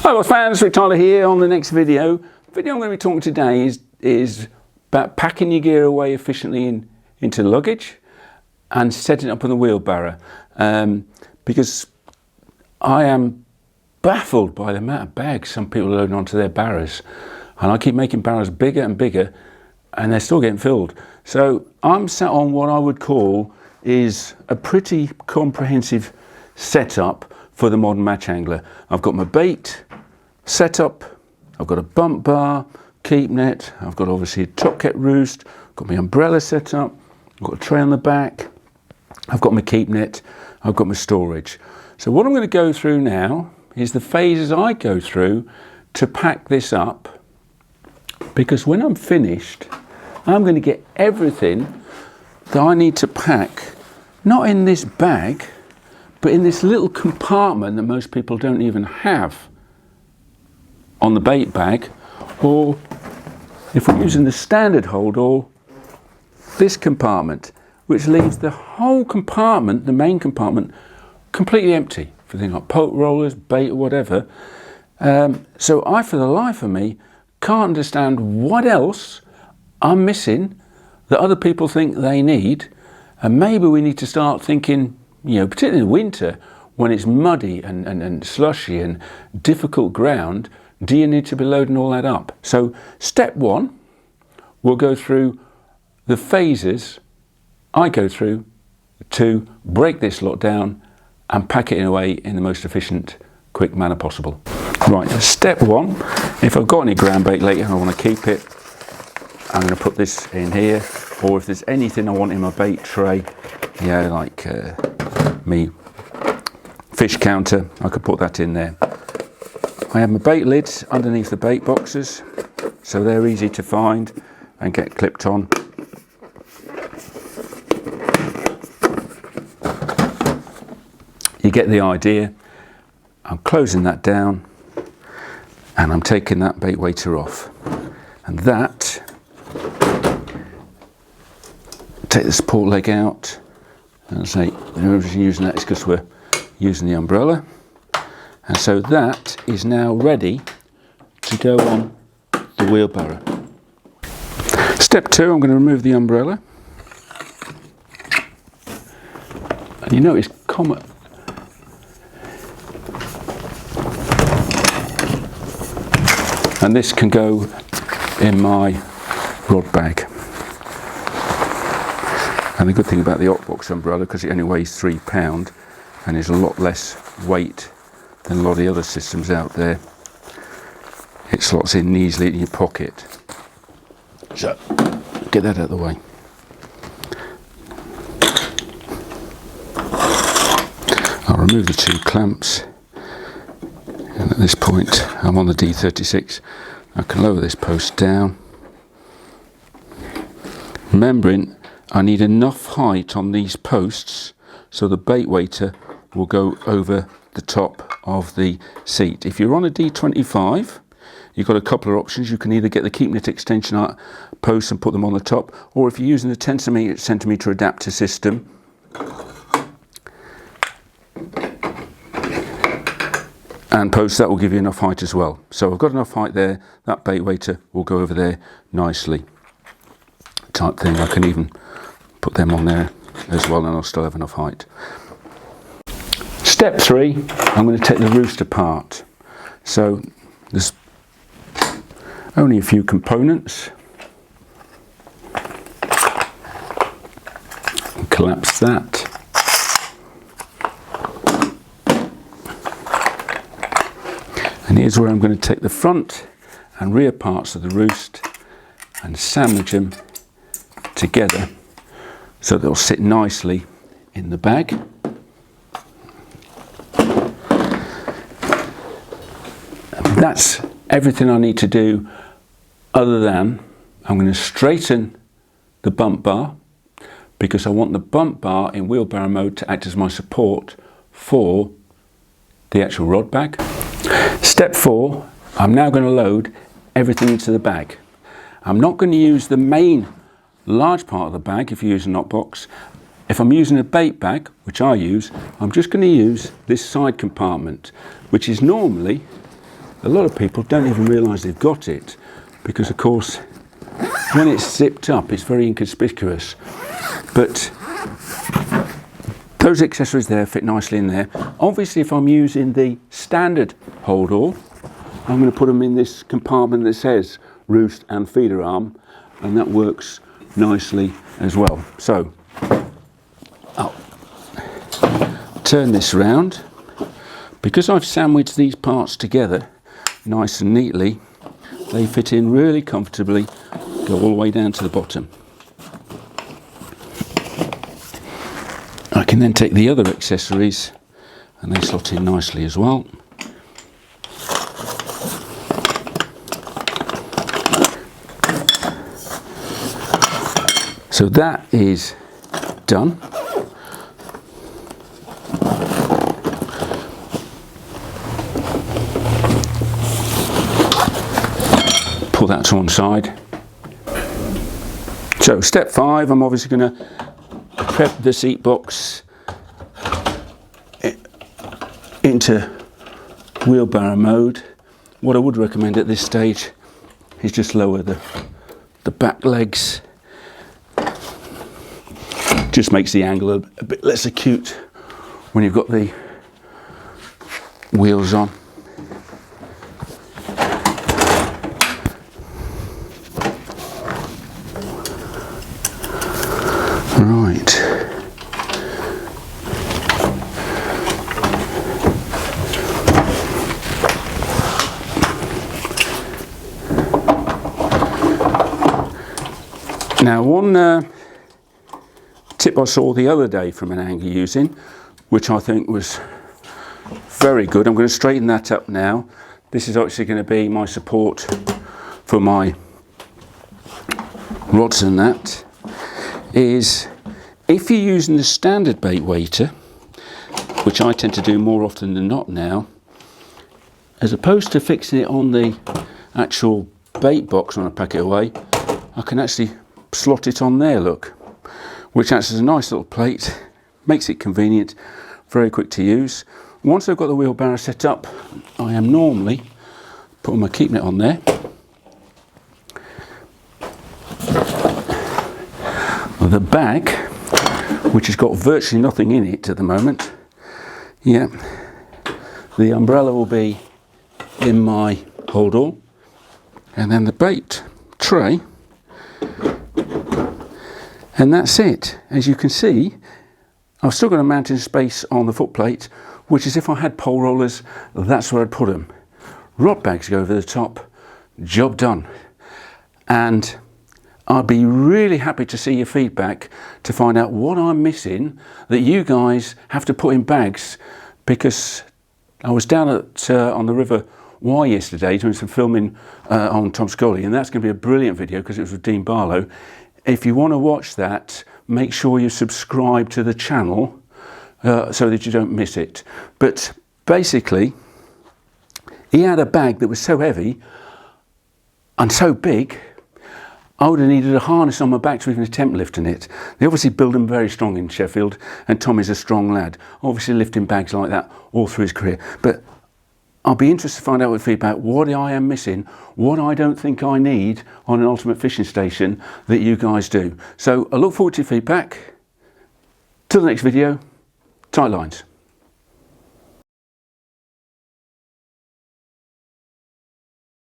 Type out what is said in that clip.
Hi fans, Rick Tyler here on the next video. The video I'm going to be talking today is about packing your gear away efficiently into luggage and setting it up on the wheelbarrow. Because I am baffled by the amount of bags some people are loading onto their barrows. And I keep making barrows bigger and bigger and they're still getting filled. So I'm sat on what I would call is a pretty comprehensive setup for the modern match angler. I've got my bait set up, I've got a bump bar, keep net, I've got obviously a top cat roost, got my umbrella set up, I've got a tray on the back, I've got my keep net, I've got my storage. So what I'm going to go through now is the phases I go through to pack this up, because when I'm finished I'm going to get everything that I need to pack, not in this bag, but in this little compartment that most people don't even have on the bait bag, or if we're using the standard hold, or this compartment, which leaves the whole compartment, the main compartment, completely empty for things like poke rollers, bait or whatever. So I, for the life of me, can't understand what else I'm missing that other people think they need. And maybe we need to start thinking, you know, particularly in winter when it's muddy and slushy and difficult ground, do you need to be loading all that up? So step one, we'll go through the phases I go through to break this lot down and pack it away in the most efficient, quick manner possible. Right, step one, if I've got any ground bait later and I want to keep it, I'm going to put this in here, or if there's anything I want in my bait tray, yeah, like me fish counter, I could put that in there. I have my bait lids underneath the bait boxes, so they're easy to find and get clipped on. You get the idea. I'm closing that down and I'm taking that bait weighter off. And that, take the support leg out, and say, the reason we're using that is because we're using the umbrella. And so that is now ready to go on the wheelbarrow. Step two, I'm going to remove the umbrella. And you notice common. And this can go in my rod bag. And the good thing about the Octbox umbrella, because it only weighs £3 and is a lot less weight than a lot of the other systems out there, it slots in easily in your pocket. So get that out of the way. I'll remove the two clamps, and at this point I'm on the D36. I can lower this post down, remembering I need enough height on these posts so the bait weighter will go over the top of the seat. If you're on a D25, you've got a couple of options. You can either get the keep net extension posts and put them on the top, or if you're using the 10 centimeter adapter system, and posts, that will give you enough height as well. So I've got enough height there, that bait weighter will go over there nicely, type thing. I can even put them on there as well and I'll still have enough height. Step three, I'm going to take the roost apart. So there's only a few components. Collapse that. And here's where I'm going to take the front and rear parts of the roost and sandwich them together so they'll sit nicely in the bag. That's everything I need to do, other than I'm going to straighten the bump bar, because I want the bump bar in wheelbarrow mode to act as my support for the actual rod bag. Step four, I'm now going to load everything into the bag. I'm not going to use the main large part of the bag if you use an Octbox. If I'm using a bait bag, which I use, I'm just going to use this side compartment, which is normally a lot of people don't even realise they've got it, because of course when it's zipped up it's very inconspicuous. But those accessories there fit nicely in there. Obviously if I'm using the standard hold all, I'm going to put them in this compartment that says roost and feeder arm, and that works nicely as well. So I'll turn this round. Because I've sandwiched these parts together nice and neatly, they fit in really comfortably, go all the way down to the bottom. I can then take the other accessories and they slot in nicely as well. So that is done. Pull that to one side. So step 5, I'm obviously going to prep the seat box into wheelbarrow mode. What I would recommend at this stage is just lower the back legs. Just makes the angle a bit less acute when you've got the wheels on. Right. Now one tip I saw the other day from an angler using, which I think was very good. I'm going to straighten that up now. This is actually going to be my support for my rods, and that is, if you're using the standard bait weighter, which I tend to do more often than not now, as opposed to fixing it on the actual bait box when I pack it away, I can actually slot it on there, look, which acts as a nice little plate, makes it convenient, very quick to use. Once I've got the wheelbarrow set up, I am normally putting my keep net on there. The bag, which has got virtually nothing in it at the moment, yeah, the umbrella will be in my hold all, and then the bait tray, and that's it. As you can see, I've still got a mounting space on the foot plate, which is, if I had pole rollers, that's where I'd put them. Rod bags go over the top, job done. And I'd be really happy to see your feedback to find out what I'm missing that you guys have to put in bags, because I was down at on the River Wye yesterday doing some filming on Tom Scully, and that's going to be a brilliant video because it was with Dean Barrow. If you want to watch that, make sure you subscribe to the channel so that you don't miss it. But basically, he had a bag that was so heavy and so big, I would have needed a harness on my back to even attempt lifting it. They obviously build them very strong in Sheffield, and Tommy's a strong lad, obviously lifting bags like that all through his career. But I'll be interested to find out with feedback what I am missing, what I don't think I need on an ultimate fishing station that you guys do. So I look forward to your feedback. Till the next video, tight lines.